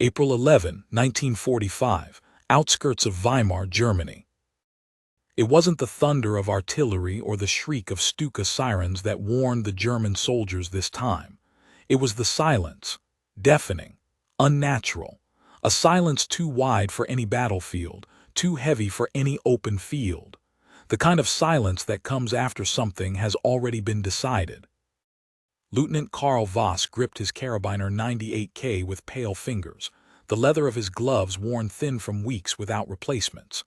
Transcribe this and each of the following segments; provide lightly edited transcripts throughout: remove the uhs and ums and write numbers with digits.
April 11, 1945, outskirts of Weimar, Germany. It wasn't the thunder of artillery or the shriek of Stuka sirens that warned the German soldiers this time. It was the silence, deafening, unnatural, a silence too wide for any battlefield, too heavy for any open field, the kind of silence that comes after something has already been decided. Lieutenant Karl Voss gripped his Karabiner 98K with pale fingers, the leather of his gloves worn thin from weeks without replacements.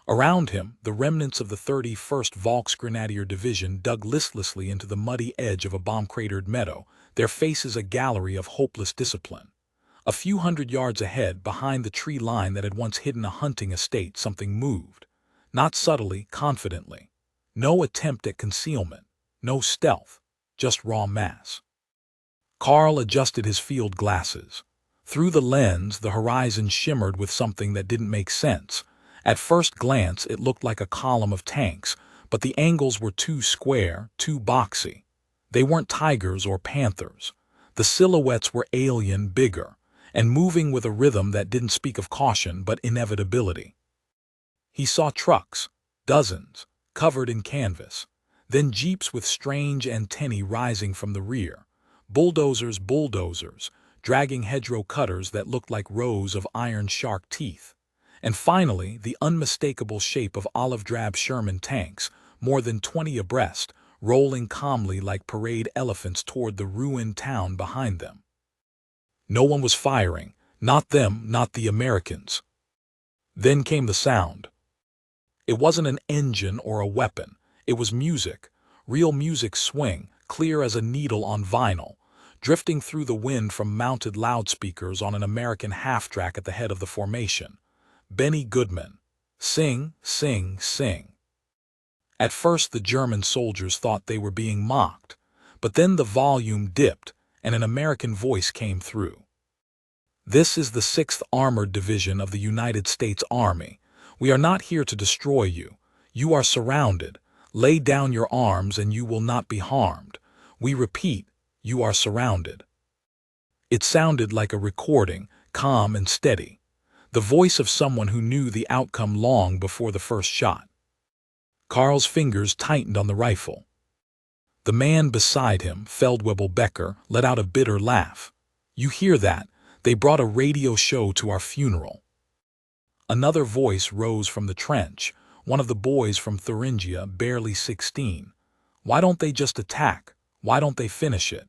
Around him, the remnants of the 31st Volksgrenadier Division dug listlessly into the muddy edge of a bomb-cratered meadow, their faces a gallery of hopeless discipline. A few hundred yards ahead, behind the tree line that had once hidden a hunting estate, something moved. Not subtly, confidently. No attempt at concealment, no stealth, just raw mass. Karl adjusted his field glasses. Through the lens, the horizon shimmered with something that didn't make sense. At first glance, it looked like a column of tanks, but the angles were too square, too boxy. They weren't tigers or panthers. The silhouettes were alien, bigger, and moving with a rhythm that didn't speak of caution but inevitability. He saw trucks, dozens, covered in canvas, then jeeps with strange antennae rising from the rear, bulldozers, dragging hedgerow cutters that looked like rows of iron shark teeth, and finally the unmistakable shape of olive-drab Sherman tanks, more than 20 abreast, rolling calmly like parade elephants toward the ruined town behind them. No one was firing, not them, not the Americans. Then came the sound. It wasn't an engine or a weapon. It was music, real music swing, clear as a needle on vinyl, drifting through the wind from mounted loudspeakers on an American half-track at the head of the formation. Benny Goodman. Sing, sing, sing. At first the German soldiers thought they were being mocked, but then the volume dipped and an American voice came through. This is the 6th Armored Division of the United States Army. We are not here to destroy you. You are surrounded. Lay down your arms and you will not be harmed. We repeat, you are surrounded. It sounded like a recording, calm and steady, the voice of someone who knew the outcome long before the first shot. Karl's fingers tightened on the rifle. The man beside him, Feldwebel Becker, let out a bitter laugh. You hear that? They brought a radio show to our funeral. Another voice rose from the trench, one of the boys from Thuringia, barely 16. Why don't they just attack? Why don't they finish it?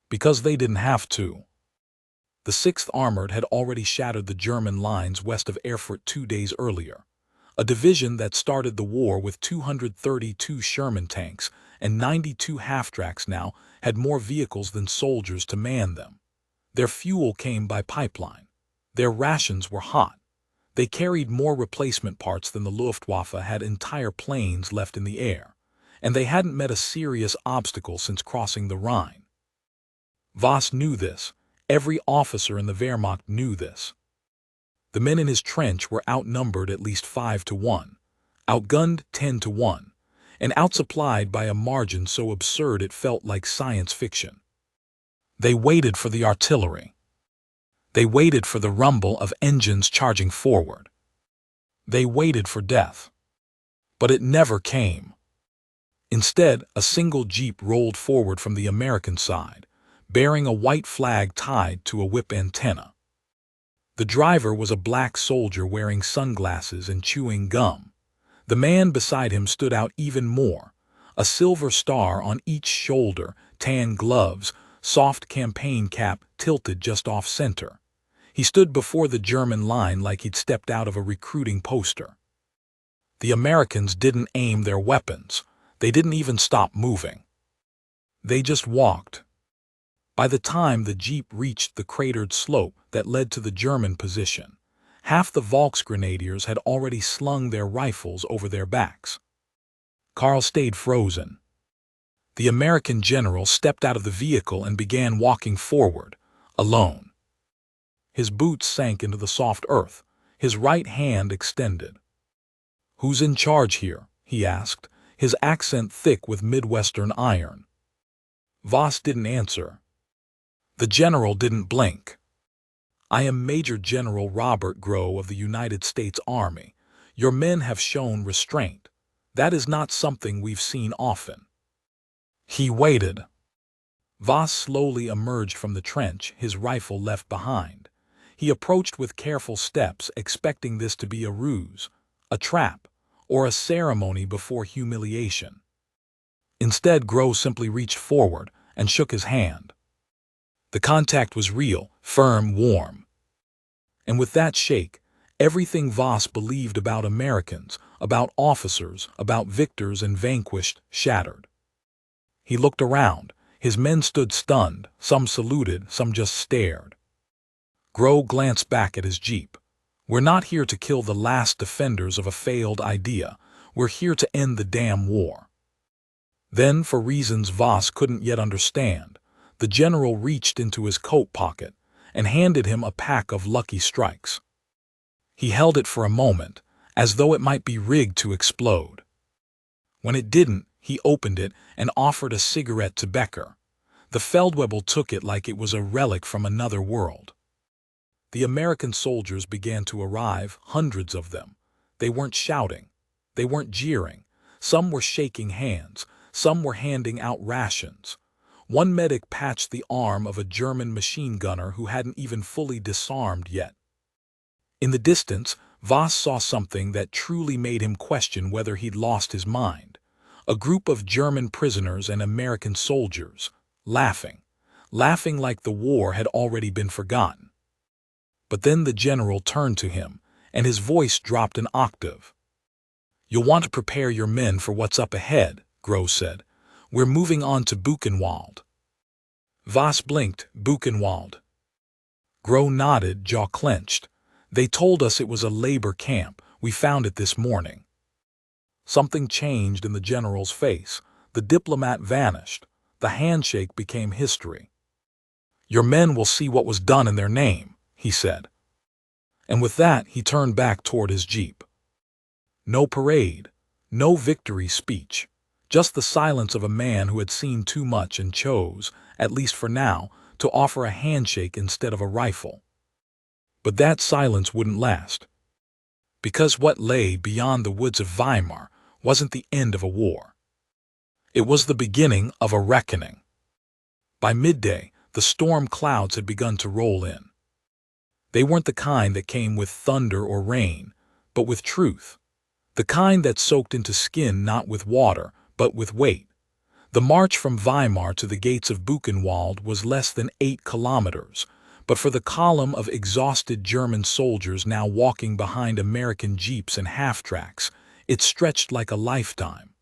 Because they didn't have to. The 6th Armored had already shattered the German lines west of Erfurt 2 days earlier. A division that started the war with 232 Sherman tanks and 92 half-tracks now had more vehicles than soldiers to man them. Their fuel came by pipeline. Their rations were hot. They carried more replacement parts than the Luftwaffe had entire planes left in the air, and they hadn't met a serious obstacle since crossing the Rhine. Voss knew this. Every officer in the Wehrmacht knew this. The men in his trench were outnumbered at least 5-1, outgunned 10-1, and outsupplied by a margin so absurd it felt like science fiction. They waited for the artillery. They waited for the rumble of engines charging forward. They waited for death. But it never came. Instead, a single jeep rolled forward from the American side, bearing a white flag tied to a whip antenna. The driver was a black soldier wearing sunglasses and chewing gum. The man beside him stood out even more, a silver star on each shoulder, tan gloves, soft campaign cap tilted just off-center. He stood before the German line like he'd stepped out of a recruiting poster. The Americans didn't aim their weapons. They didn't even stop moving. They just walked. By the time the jeep reached the cratered slope that led to the German position, half the Volksgrenadiers had already slung their rifles over their backs. Karl stayed frozen. The American general stepped out of the vehicle and began walking forward, alone. His boots sank into the soft earth, his right hand extended. "Who's in charge here?" he asked, his accent thick with Midwestern iron. Voss didn't answer. The general didn't blink. I am Major General Robert Grow of the United States Army. Your men have shown restraint. That is not something we've seen often." He waited. Voss slowly emerged from the trench, his rifle left behind. He approached with careful steps, expecting this to be a ruse, a trap, or a ceremony before humiliation. Instead, Grow simply reached forward and shook his hand. The contact was real, firm, warm. And with that shake, everything Voss believed about Americans, about officers, about victors and vanquished, shattered. He looked around. His men stood stunned, some saluted, some just stared. Grow glanced back at his jeep. "We're not here to kill the last defenders of a failed idea. We're here to end the damn war." Then, for reasons Voss couldn't yet understand, the general reached into his coat pocket and handed him a pack of Lucky Strikes. He held it for a moment, as though it might be rigged to explode. When it didn't, he opened it and offered a cigarette to Becker. The Feldwebel took it like it was a relic from another world. The American soldiers began to arrive, hundreds of them. They weren't shouting. They weren't jeering. Some were shaking hands. Some were handing out rations. One medic patched the arm of a German machine gunner who hadn't even fully disarmed yet. In the distance, Voss saw something that truly made him question whether he'd lost his mind. A group of German prisoners and American soldiers, laughing like the war had already been forgotten. But then the general turned to him, and his voice dropped an octave. "You'll want to prepare your men for what's up ahead," Grow said. "We're moving on to Buchenwald." Voss blinked. "Buchenwald?" Grow nodded, jaw clenched. "They told us it was a labor camp. We found it this morning." Something changed in the general's face. The diplomat vanished. The handshake became history. "Your men will see what was done in their name," he said. And with that, he turned back toward his jeep. No parade, no victory speech, just the silence of a man who had seen too much and chose, at least for now, to offer a handshake instead of a rifle. But that silence wouldn't last. Because what lay beyond the woods of Weimar wasn't the end of a war. It was the beginning of a reckoning. By midday, the storm clouds had begun to roll in. They weren't the kind that came with thunder or rain, but with truth. The kind that soaked into skin not with water, but with weight. The march from Weimar to the gates of Buchenwald was less than 8 kilometers, but for the column of exhausted German soldiers now walking behind American jeeps and half-tracks, it stretched like a lifetime.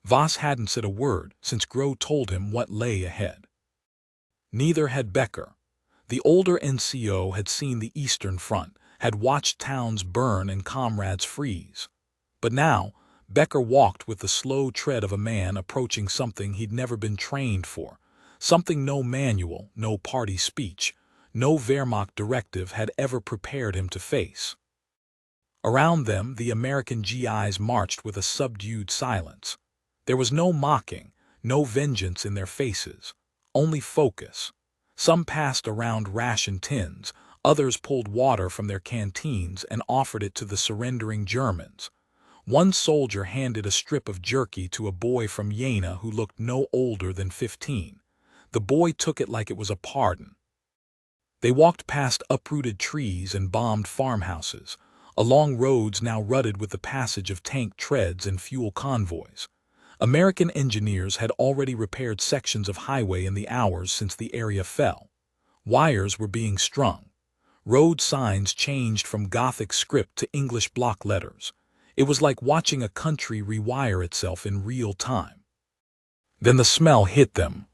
Voss hadn't said a word since Grow told him what lay ahead. Neither had Becker. The older NCO had seen the Eastern Front, had watched towns burn and comrades freeze. But now, Becker walked with the slow tread of a man approaching something he'd never been trained for, something no manual, no party speech, no Wehrmacht directive had ever prepared him to face. Around them, the American GIs marched with a subdued silence. There was no mocking, no vengeance in their faces, only focus. Some passed around ration tins, others pulled water from their canteens and offered it to the surrendering Germans. One soldier handed a strip of jerky to a boy from Jena who looked no older than 15. The boy took it like it was a pardon. They walked past uprooted trees and bombed farmhouses, along roads now rutted with the passage of tank treads and fuel convoys. American engineers had already repaired sections of highway in the hours since the area fell. Wires were being strung. Road signs changed from Gothic script to English block letters. It was like watching a country rewire itself in real time. Then the smell hit them.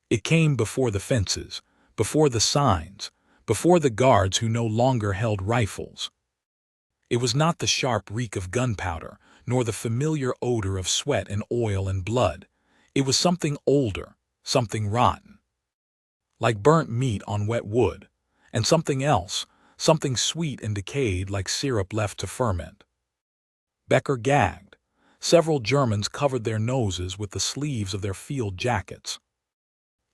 It came before the fences, before the signs, before the guards who no longer held rifles. It was not the sharp reek of gunpowder, nor the familiar odor of sweat and oil and blood. It was something older, something rotten. Like burnt meat on wet wood, and something else, something sweet and decayed like syrup left to ferment. Becker gagged. Several Germans covered their noses with the sleeves of their field jackets.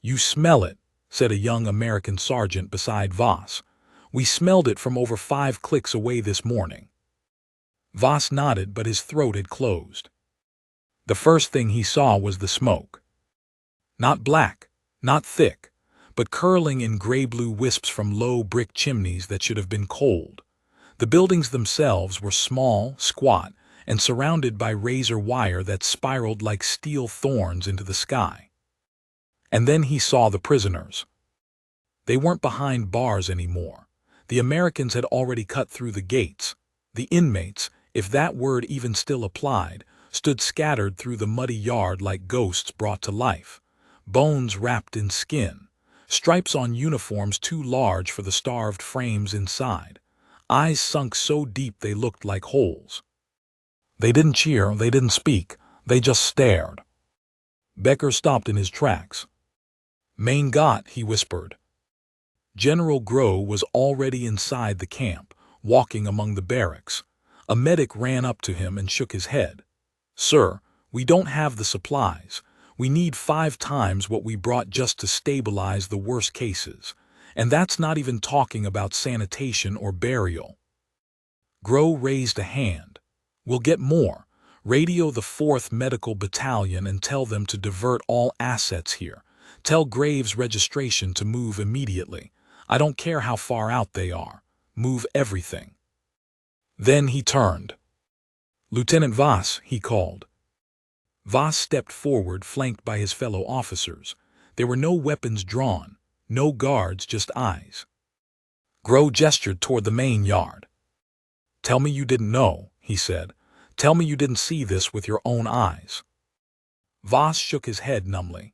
"You smell it," said a young American sergeant beside Voss. "We smelled it from over 5 clicks away this morning." Voss nodded, but his throat had closed. The first thing he saw was the smoke. Not black, not thick, but curling in gray-blue wisps from low brick chimneys that should have been cold. The buildings themselves were small, squat, and surrounded by razor wire that spiraled like steel thorns into the sky. And then he saw the prisoners. They weren't behind bars anymore. The Americans had already cut through the gates. The inmates, if that word even still applied, stood scattered through the muddy yard like ghosts brought to life. Bones wrapped in skin, stripes on uniforms too large for the starved frames inside, eyes sunk so deep they looked like holes. They didn't cheer, they didn't speak, they just stared. Becker stopped in his tracks. "Mein Gott," he whispered. General Groh was already inside the camp, walking among the barracks. A medic ran up to him and shook his head. "Sir, we don't have the supplies. We need 5 times what we brought just to stabilize the worst cases. And that's not even talking about sanitation or burial." Groh raised a hand. "We'll get more. Radio the 4th Medical Battalion and tell them to divert all assets here. Tell Graves Registration to move immediately. I don't care how far out they are. Move everything." Then he turned. "Lieutenant Voss," he called. Voss stepped forward, flanked by his fellow officers. There were no weapons drawn, no guards, just eyes. Groh gestured toward the main yard. "Tell me you didn't know," he said. "Tell me you didn't see this with your own eyes." Voss shook his head numbly.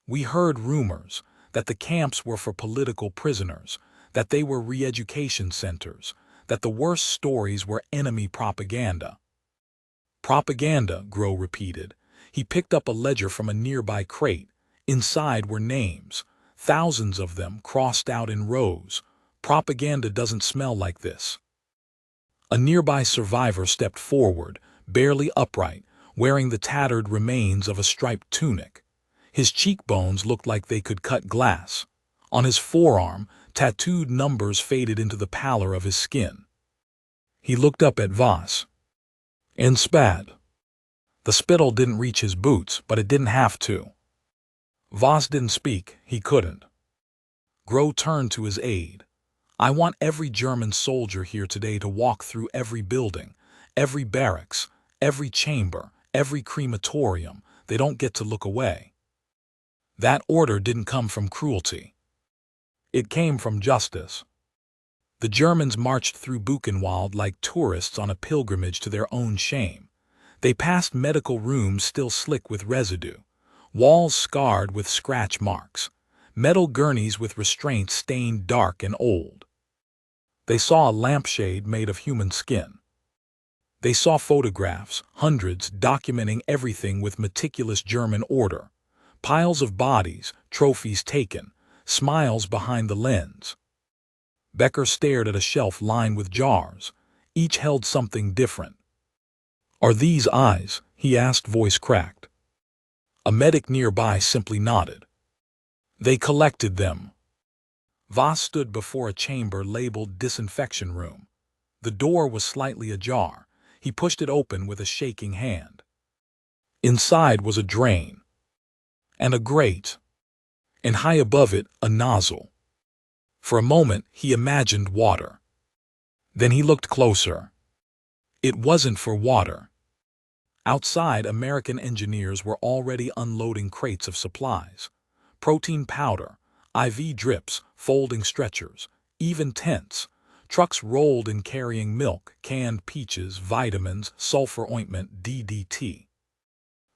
"We heard rumors that the camps were for political prisoners, that they were re-education centers, that the worst stories were enemy propaganda." "Propaganda," Groh repeated. He picked up a ledger from a nearby crate. Inside were names, thousands of them crossed out in rows. "Propaganda doesn't smell like this." A nearby survivor stepped forward, barely upright, wearing the tattered remains of a striped tunic. His cheekbones looked like they could cut glass. On his forearm, tattooed numbers faded into the pallor of his skin. He looked up at Voss. "And spat." The spittle didn't reach his boots, but it didn't have to. Voss didn't speak. He couldn't. Groh turned to his aide. "I want every German soldier here today to walk through every building, every barracks, every chamber, every crematorium. They don't get to look away." That order didn't come from cruelty. It came from justice. The Germans marched through Buchenwald like tourists on a pilgrimage to their own shame. They passed medical rooms still slick with residue, walls scarred with scratch marks, metal gurneys with restraints stained dark and old. They saw a lampshade made of human skin. They saw photographs, hundreds, documenting everything with meticulous German order. Piles of bodies, trophies taken, smiles behind the lens. Becker stared at a shelf lined with jars. Each held something different. "Are these eyes?" he asked, voice cracked. A medic nearby simply nodded. "They collected them." Voss stood before a chamber labeled disinfection room. The door was slightly ajar. He pushed it open with a shaking hand. Inside was a drain. And a grate. And high above it, a nozzle. For a moment, he imagined water. Then he looked closer. It wasn't for water. Outside, American engineers were already unloading crates of supplies. Protein powder, IV drips, folding stretchers, even tents. Trucks rolled in carrying milk, canned peaches, vitamins, sulfur ointment, DDT.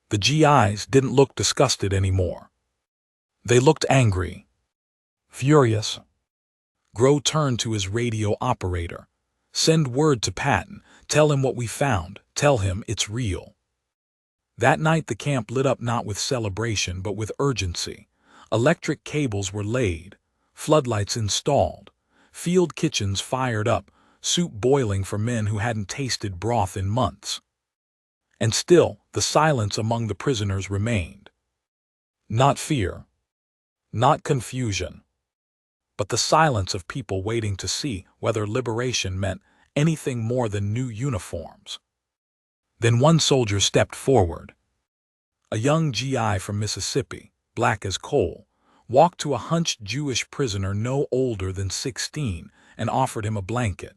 The GIs didn't look disgusted anymore. They looked angry. Furious. Groh turned to his radio operator. "Send word to Patton. Tell him what we found. Tell him it's real." That night the camp lit up not with celebration but with urgency. Electric cables were laid, floodlights installed, field kitchens fired up, soup boiling for men who hadn't tasted broth in months. And still, the silence among the prisoners remained. Not fear. Not confusion. but the silence of people waiting to see whether liberation meant anything more than new uniforms. Then one soldier stepped forward. A young GI from Mississippi, black as coal, walked to a hunched Jewish prisoner no older than 16 and offered him a blanket.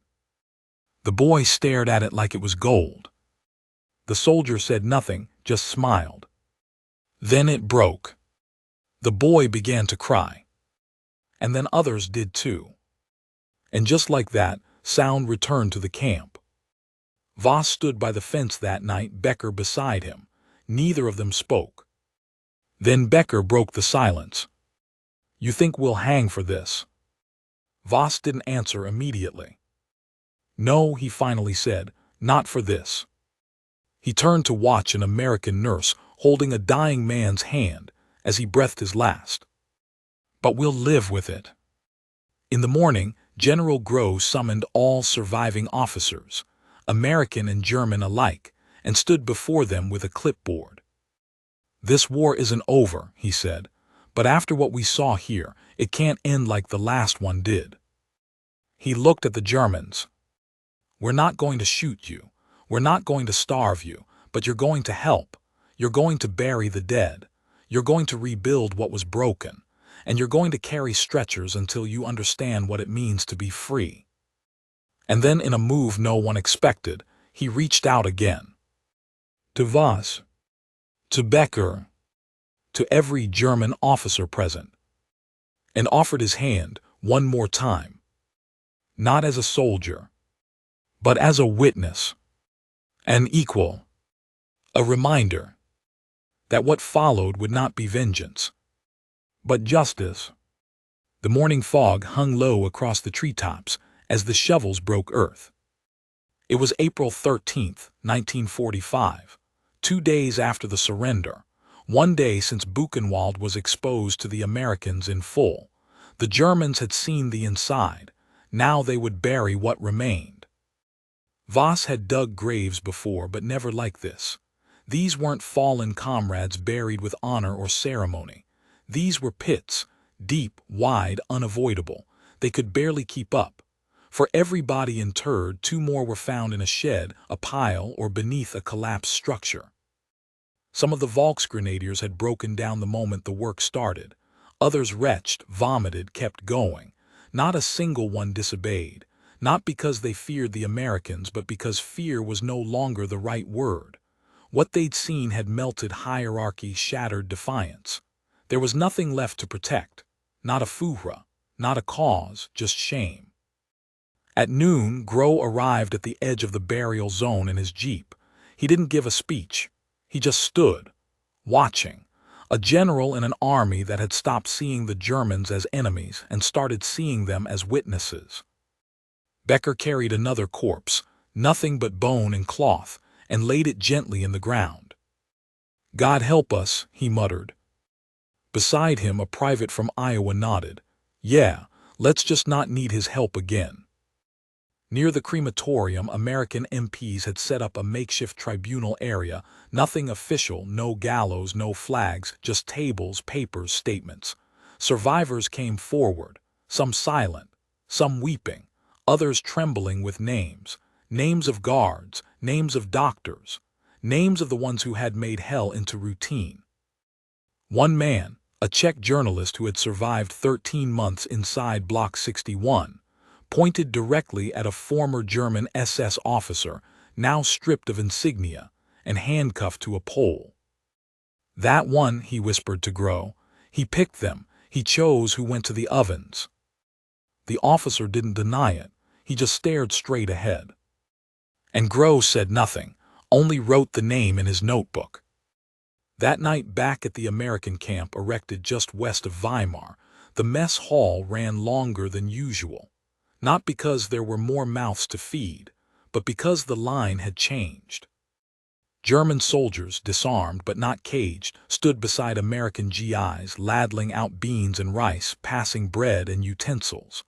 The boy stared at it like it was gold. The soldier said nothing, just smiled. Then it broke. The boy began to cry. And then others did too. And just like that, sound returned to the camp. Voss stood by the fence that night, Becker beside him. Neither of them spoke. Then Becker broke the silence. "You think we'll hang for this?" Voss didn't answer immediately. "No," he finally said, "not for this." He turned to watch an American nurse holding a dying man's hand as he breathed his last. "But we'll live with it." In the morning, General Gross summoned all surviving officers, American and German alike, and stood before them with a clipboard. "This war isn't over," he said, "but after what we saw here, it can't end like the last one did." He looked at the Germans. "We're not going to shoot you. We're not going to starve you, but you're going to help. You're going to bury the dead. You're going to rebuild what was broken. And you're going to carry stretchers until you understand what it means to be free." And then, in a move no one expected, he reached out again. To Voss, to Becker, to every German officer present, and offered his hand one more time. Not as a soldier, but as a witness, an equal, a reminder that what followed would not be vengeance, but justice. The morning fog hung low across the treetops as the shovels broke earth. It was April 13th, 1945, 2 days after the surrender, 1 day since Buchenwald was exposed to the Americans in full. The Germans had seen the inside. Now they would bury what remained. Voss had dug graves before, but never like this. These weren't fallen comrades buried with honor or ceremony. These were pits, deep, wide, unavoidable. They could barely keep up. For every body interred, 2 more were found in a shed, a pile, or beneath a collapsed structure. Some of the Volksgrenadiers had broken down the moment the work started. Others retched, vomited, kept going. Not a single one disobeyed, not because they feared the Americans, but because fear was no longer the right word. What they'd seen had melted hierarchy, shattered defiance. There was nothing left to protect. Not a fuhra, not a cause, just shame. At noon, Groh arrived at the edge of the burial zone in his jeep. He didn't give a speech. He just stood, watching. A general in an army that had stopped seeing the Germans as enemies and started seeing them as witnesses. Becker carried another corpse, nothing but bone and cloth, and laid it gently in the ground. "God help us," he muttered. Beside him, a private from Iowa nodded. "Yeah, let's just not need his help again." Near the crematorium, American MPs had set up a makeshift tribunal area, nothing official, no gallows, no flags, just tables, papers, statements. Survivors came forward, some silent, some weeping, others trembling with names of guards, names of doctors, names of the ones who had made hell into routine. One man, a Czech journalist who had survived 13 months inside Block 61, pointed directly at a former German SS officer, now stripped of insignia and handcuffed to a pole. "That one," he whispered to Groh. "He picked them. He chose who went to the ovens." The officer didn't deny it. He just stared straight ahead. And Groh said nothing, only wrote the name in his notebook. That night, back at the American camp erected just west of Weimar, the mess hall ran longer than usual. Not because there were more mouths to feed, but because the line had changed. German soldiers, disarmed but not caged, stood beside American GIs, ladling out beans and rice, passing bread and utensils.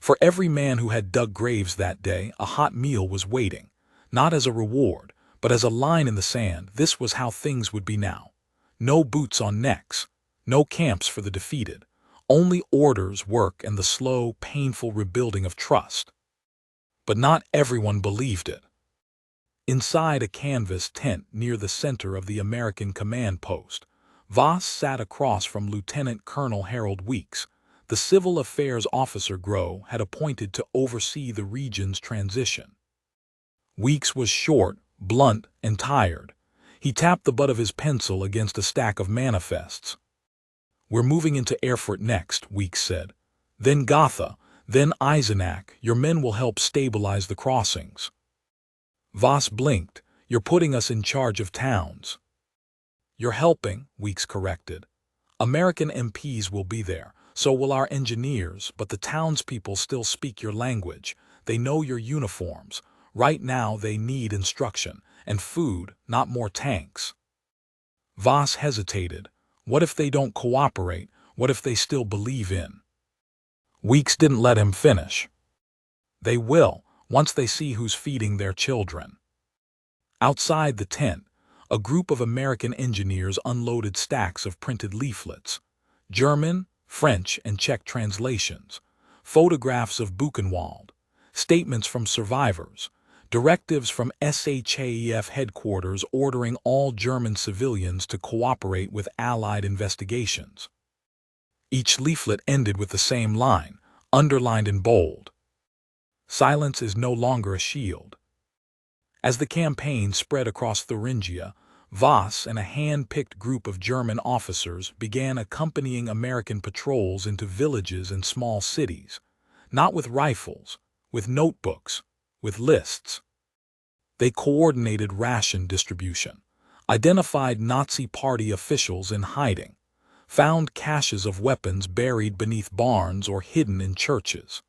For every man who had dug graves that day, a hot meal was waiting, not as a reward, but as a line in the sand. This was how things would be now. No boots on necks, no camps for the defeated, Only orders work and the slow, painful rebuilding of trust. But not everyone believed it. Inside a canvas tent near the center of the American command post, Voss sat across from Lieutenant Colonel Harold Weeks, the civil affairs officer Grow had appointed to oversee the region's transition. Weeks was short, blunt, and tired. He tapped the butt of his pencil against a stack of manifests. "We're moving into Erfurt next," Weeks said. "Then Gotha, then Eisenach. Your men will help stabilize the crossings." Voss blinked. "You're putting us in charge of towns." "You're helping," Weeks corrected. "American MPs will be there, so will our engineers, but the townspeople still speak your language. They know your uniforms. Right now they need instruction, and food, not more tanks." Voss hesitated. What if they don't cooperate? What if they still believe in? Weeks didn't let him finish. "They will, once they see who's feeding their children." Outside the tent, a group of American engineers unloaded stacks of printed leaflets. German, French, and Czech translations, photographs of Buchenwald, statements from survivors, directives from SHAEF headquarters ordering all German civilians to cooperate with Allied investigations. Each leaflet ended with the same line, underlined in bold: "Silence is no longer a shield." As the campaign spread across Thuringia, Voss and a hand-picked group of German officers began accompanying American patrols into villages and small cities, not with rifles, with notebooks, with lists. They coordinated ration distribution, identified Nazi Party officials in hiding, found caches of weapons buried beneath barns or hidden in churches.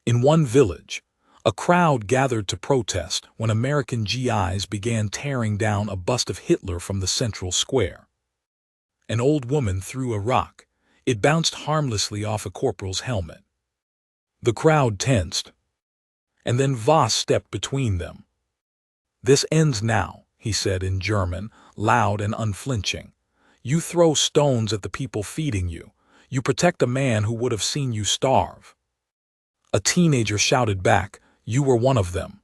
In one village, a crowd gathered to protest when American GIs began tearing down a bust of Hitler from the central square. An old woman threw a rock. It bounced harmlessly off a corporal's helmet. The crowd tensed. And then Voss stepped between them. "This ends now," he said in German, loud and unflinching. "You throw stones at the people feeding you. You protect a man who would have seen you starve." A teenager shouted back, "You were one of them."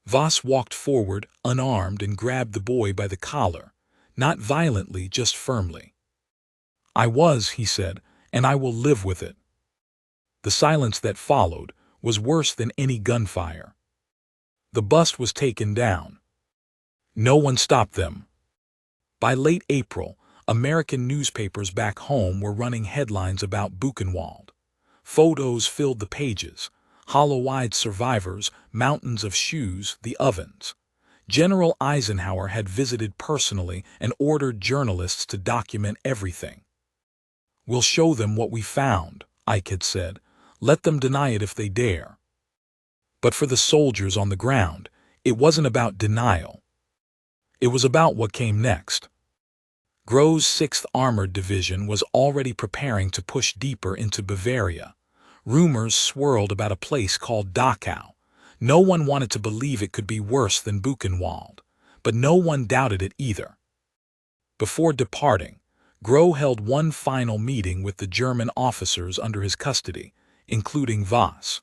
Voss walked forward, unarmed, and grabbed the boy by the collar, not violently, just firmly. "I was," he said, "and I will live with it." The silence that followed was worse than any gunfire. The bust was taken down. No one stopped them. By late April, American newspapers back home were running headlines about Buchenwald. Photos filled the pages: hollow-eyed survivors, mountains of shoes, the ovens. General Eisenhower had visited personally and ordered journalists to document everything. "We'll show them what we found," Ike had said. "Let them deny it if they dare." But for the soldiers on the ground, it wasn't about denial. It was about what came next. Grow's 6th Armored Division was already preparing to push deeper into Bavaria. Rumors swirled about a place called Dachau. No one wanted to believe it could be worse than Buchenwald, but no one doubted it either. Before departing, Grow held one final meeting with the German officers under his custody, including Voss.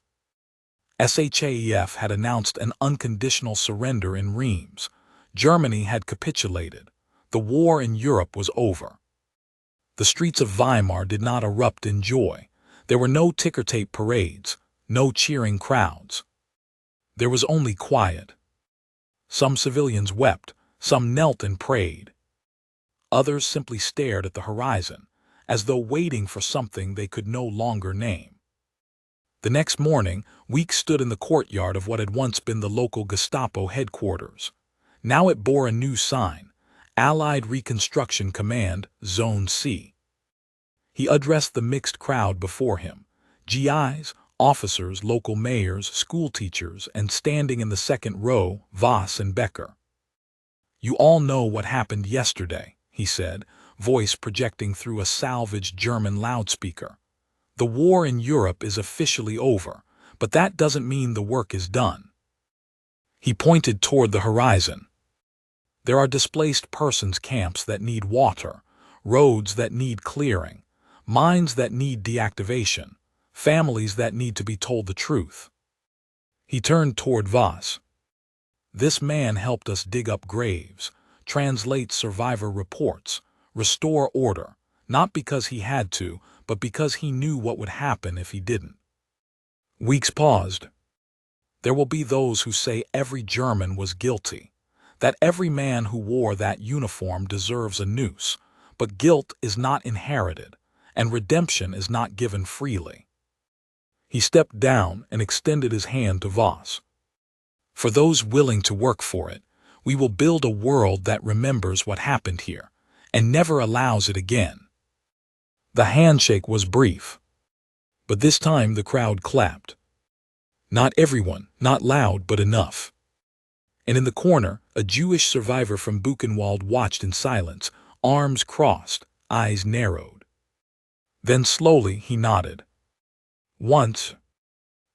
SHAEF had announced an unconditional surrender in Reims. Germany had capitulated. The war in Europe was over. The streets of Weimar did not erupt in joy. There were no ticker-tape parades, no cheering crowds. There was only quiet. Some civilians wept, some knelt and prayed. Others simply stared at the horizon, as though waiting for something they could no longer name. The next morning, Weeks stood in the courtyard of what had once been the local Gestapo headquarters. Now it bore a new sign: Allied Reconstruction Command, Zone C. He addressed the mixed crowd before him: GIs, officers, local mayors, school teachers, and standing in the second row, Voss and Becker. "You all know what happened yesterday," he said, voice projecting through a salvaged German loudspeaker. "The war in Europe is officially over, but that doesn't mean the work is done." He pointed toward the horizon. "There are displaced persons camps that need water, roads that need clearing, Minds that need deactivation, families that need to be told the truth. He turned toward Voss. This man helped us dig up graves, translate survivor reports, restore order, not because he had to, but because he knew what would happen if he didn't. Weeks paused. There will be those who say every German was guilty, that every man who wore that uniform deserves a noose, but guilt is not inherited, and redemption is not given freely. He stepped down and extended his hand to Voss. For those willing to work for it, we will build a world that remembers what happened here, and never allows it again. The handshake was brief, but this time the crowd clapped. Not everyone, not loud, but enough. And in the corner, a Jewish survivor from Buchenwald watched in silence, arms crossed, eyes narrowed. Then slowly he nodded. Once,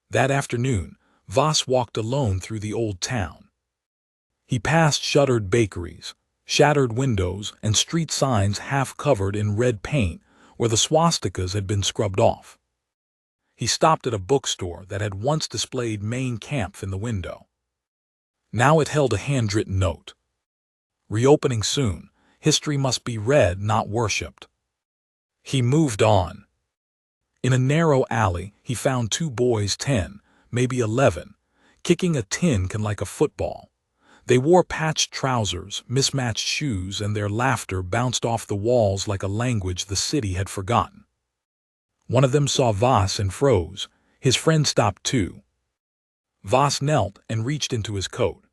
that afternoon, Voss walked alone through the old town. He passed shuttered bakeries, shattered windows, and street signs half covered in red paint where the swastikas had been scrubbed off. He stopped at a bookstore that had once displayed Mein Kampf in the window. Now it held a handwritten note. Reopening soon, history must be read, not worshipped. He moved on. In a narrow alley, he found two boys 10, maybe 11, kicking a tin can like a football. They wore patched trousers, mismatched shoes, and their laughter bounced off the walls like a language the city had forgotten. One of them saw Voss and froze. His friend stopped too. Voss knelt and reached into his coat.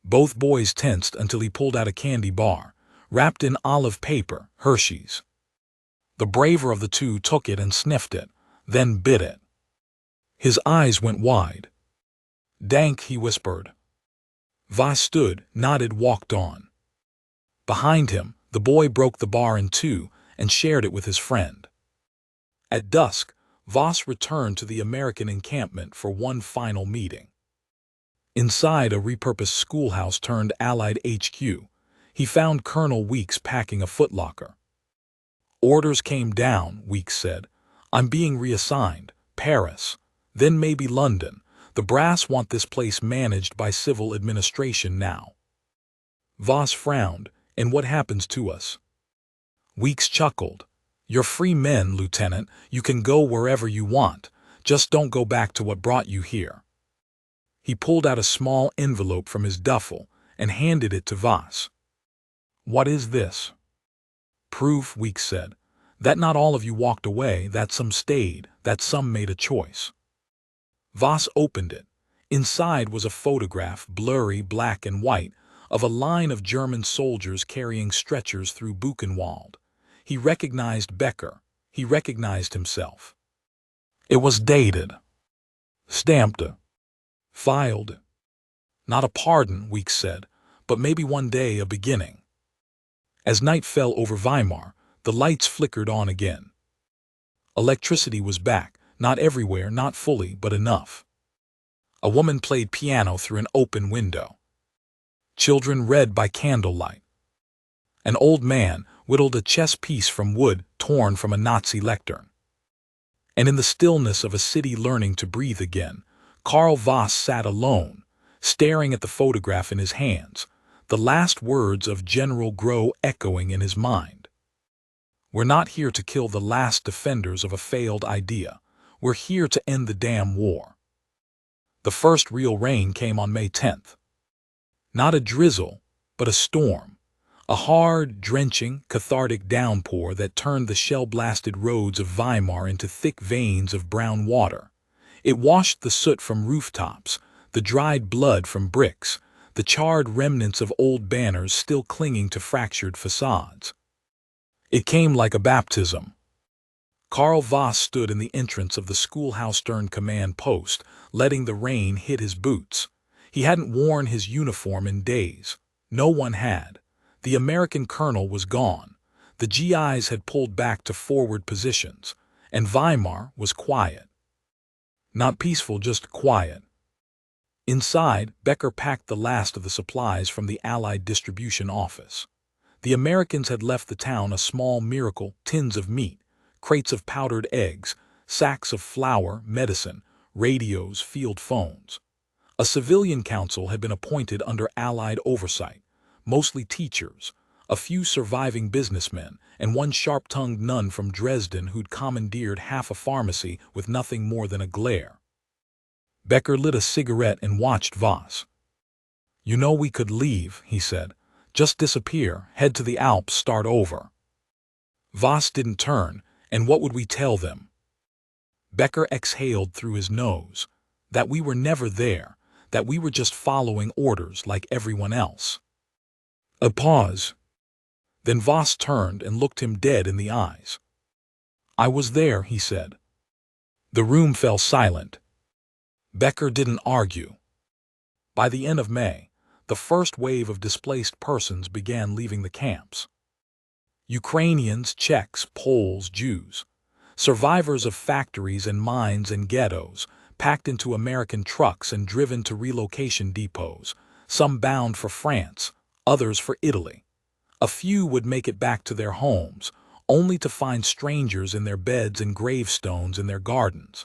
Both boys tensed until he pulled out a candy bar, wrapped in olive paper, Hershey's. The braver of the two took it and sniffed it, then bit it. His eyes went wide. Dank, he whispered. Voss stood, nodded, walked on. Behind him, the boy broke the bar in two and shared it with his friend. At dusk, Voss returned to the American encampment for one final meeting. Inside a repurposed schoolhouse turned Allied HQ, he found Colonel Weeks packing a footlocker. Orders came down, Weeks said. I'm being reassigned. Paris. Then maybe London. The brass want this place managed by civil administration now. Voss frowned. And what happens to us? Weeks chuckled. You're free men, Lieutenant. You can go wherever you want. Just don't go back to what brought you here. He pulled out a small envelope from his duffel and handed it to Voss. What is this? Proof, Weeks said, that not all of you walked away, that some stayed, that some made a choice. Voss opened it. Inside was a photograph, blurry, black and white, of a line of German soldiers carrying stretchers through Buchenwald. He recognized Becker. He recognized himself. It was dated. Stamped. Filed. Not a pardon, Weeks said, but maybe one day a beginning. As night fell over Weimar, the lights flickered on again. Electricity was back, not everywhere, not fully, but enough. A woman played piano through an open window. Children read by candlelight. An old man whittled a chess piece from wood torn from a Nazi lectern. And in the stillness of a city learning to breathe again, Karl Voss sat alone, staring at the photograph in his hands, the last words of General Groh echoing in his mind. We're not here to kill the last defenders of a failed idea. We're here to end the damn war. The first real rain came on May 10th. Not a drizzle, but a storm. A hard, drenching, cathartic downpour that turned the shell-blasted roads of Weimar into thick veins of brown water. It washed the soot from rooftops, the dried blood from bricks, the charred remnants of old banners still clinging to fractured facades. It came like a baptism. Karl Voss stood in the entrance of the schoolhouse stern command post, letting the rain hit his boots. He hadn't worn his uniform in days. No one had. The American colonel was gone. The GIs had pulled back to forward positions, and Weimar was quiet. Not peaceful, just quiet. Inside, Becker packed the last of the supplies from the Allied distribution office. The Americans had left the town a small miracle, tins of meat, crates of powdered eggs, sacks of flour, medicine, radios, field phones. A civilian council had been appointed under Allied oversight, mostly teachers, a few surviving businessmen, and one sharp-tongued nun from Dresden who'd commandeered half a pharmacy with nothing more than a glare. Becker lit a cigarette and watched Voss. "You know we could leave," he said. "Just disappear, head to the Alps, start over." Voss didn't turn, and what would we tell them? Becker exhaled through his nose. That we were never there, that we were just following orders like everyone else. A pause. Then Voss turned and looked him dead in the eyes. "I was there," he said. The room fell silent. Becker didn't argue. By the end of May, the first wave of displaced persons began leaving the camps. Ukrainians, Czechs, Poles, Jews, survivors of factories and mines and ghettos, packed into American trucks and driven to relocation depots, some bound for France, others for Italy. A few would make it back to their homes, only to find strangers in their beds and gravestones in their gardens.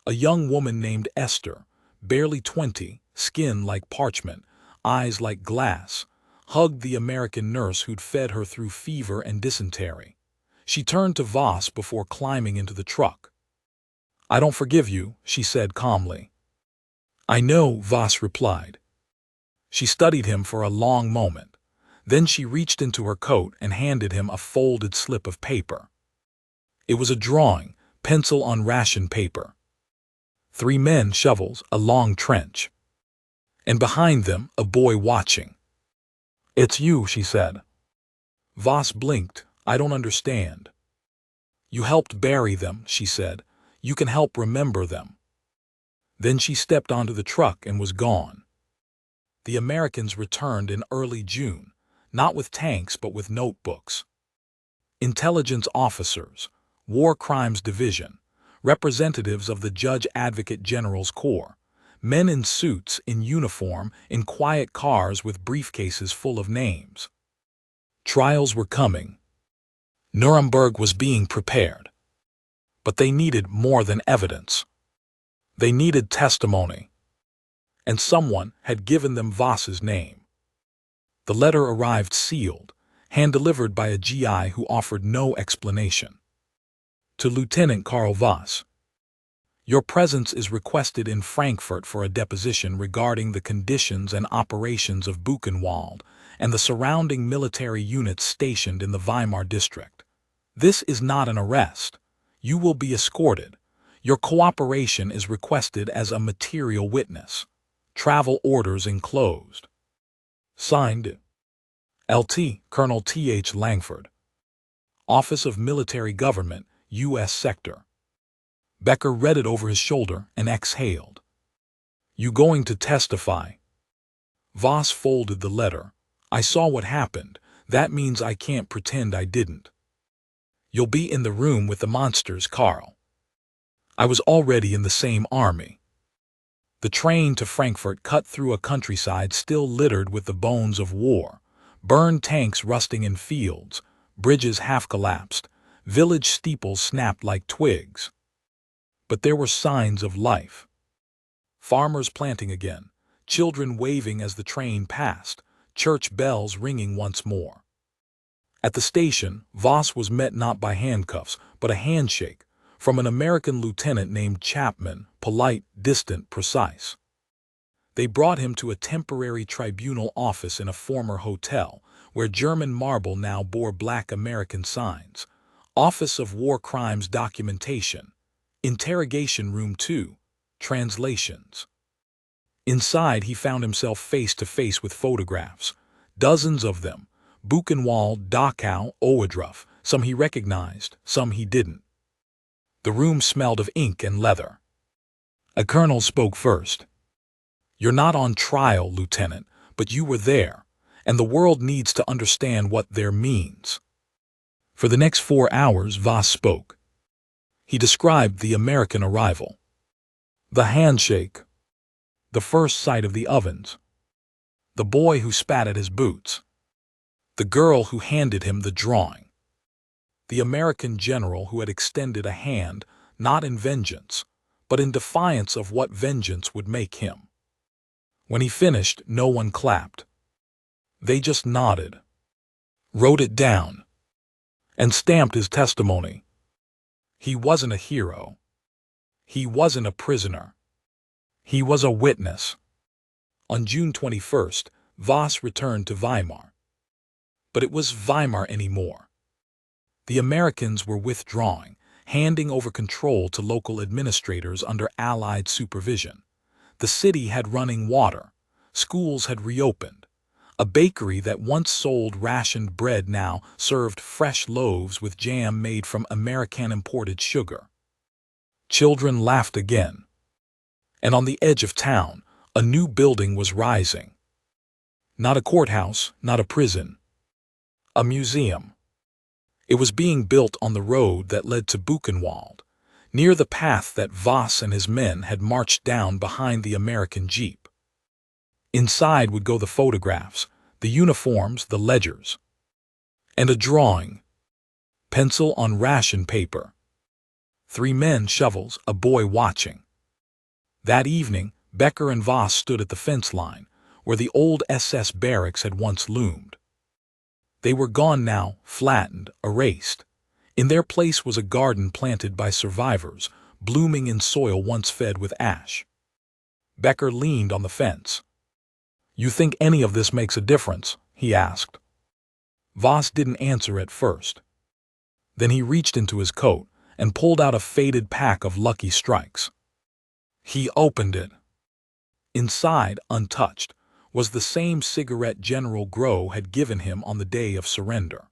A young woman named Esther, barely 20, skin like parchment, eyes like glass, hugged the American nurse who'd fed her through fever and dysentery. She turned to Voss before climbing into the truck. "I don't forgive you," she said calmly. "I know," Voss replied. She studied him for a long moment. Then she reached into her coat and handed him a folded slip of paper. It was a drawing, pencil on ration paper. 3 men, shovels, a long trench. And behind them, a boy watching. "It's you," she said. Voss blinked. "I don't understand." "You helped bury them," she said. "You can help remember them." Then she stepped onto the truck and was gone. The Americans returned in early June, not with tanks but with notebooks. Intelligence officers, War Crimes Division, representatives of the Judge Advocate General's Corps, men in suits, in uniform, in quiet cars with briefcases full of names. Trials were coming. Nuremberg was being prepared. But they needed more than evidence. They needed testimony. And someone had given them Voss's name. The letter arrived sealed, hand-delivered by a GI who offered no explanation. To Lieutenant Karl Voss. "Your presence is requested in Frankfurt for a deposition regarding the conditions and operations of Buchenwald and the surrounding military units stationed in the Weimar district. This is not an arrest. You will be escorted. Your cooperation is requested as a material witness. Travel orders enclosed." Signed, Lt. Colonel T.H. Langford. Office of Military Government, U.S. Sector. Becker read it over his shoulder and exhaled. "You going to testify?" Voss folded the letter. "I saw what happened. That means I can't pretend I didn't." "You'll be in the room with the monsters, Karl." "I was already in the same army." The train to Frankfurt cut through a countryside still littered with the bones of war, burned tanks rusting in fields, bridges half collapsed, village steeples snapped like twigs. But there were signs of life. Farmers planting again, children waving as the train passed, church bells ringing once more. At the station, Voss was met not by handcuffs, but a handshake, from an American lieutenant named Chapman, polite, distant, precise. They brought him to a temporary tribunal office in a former hotel, where German marble now bore black American signs. Office of War Crimes Documentation. Interrogation Room 2. Translations. Inside he found himself face to face with photographs, dozens of them, Buchenwald, Dachau, Ohrdruf, some he recognized, some he didn't. The room smelled of ink and leather. A colonel spoke first. "You're not on trial, Lieutenant, but you were there, and the world needs to understand what there means." For the next 4 hours, Voss spoke. He described the American arrival. The handshake. The first sight of the ovens. The boy who spat at his boots. The girl who handed him the drawing. the American general who had extended a hand, not in vengeance, but in defiance of what vengeance would make him. When he finished, no one clapped. They just nodded, wrote it down, and stamped his testimony. He wasn't a hero. He wasn't a prisoner. He was a witness. On June 21st, Voss returned to Weimar. But it was Weimar anymore. The Americans were withdrawing, handing over control to local administrators under Allied supervision. The city had running water. Schools had reopened. A bakery that once sold rationed bread now served fresh loaves with jam made from American-imported sugar. Children laughed again. And on the edge of town, a new building was rising. Not a courthouse, not a prison. A museum. It was being built on the road that led to Buchenwald, near the path that Voss and his men had marched down behind the American jeep. Inside would go the photographs, the uniforms, the ledgers. And a drawing. Pencil on ration paper. 3 men, shovels, a boy watching. That evening, Becker and Voss stood at the fence line, where the old SS barracks had once loomed. They were gone now, flattened, erased. In their place was a garden planted by survivors, blooming in soil once fed with ash. Becker leaned on the fence. "You think any of this makes a difference?" he asked. Voss didn't answer at first. Then he reached into his coat and pulled out a faded pack of Lucky Strikes. He opened it. Inside, untouched, was the same cigarette General Groh had given him on the day of surrender.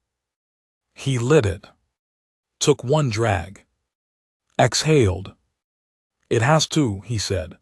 He lit it, took one drag, exhaled. "It has to," he said.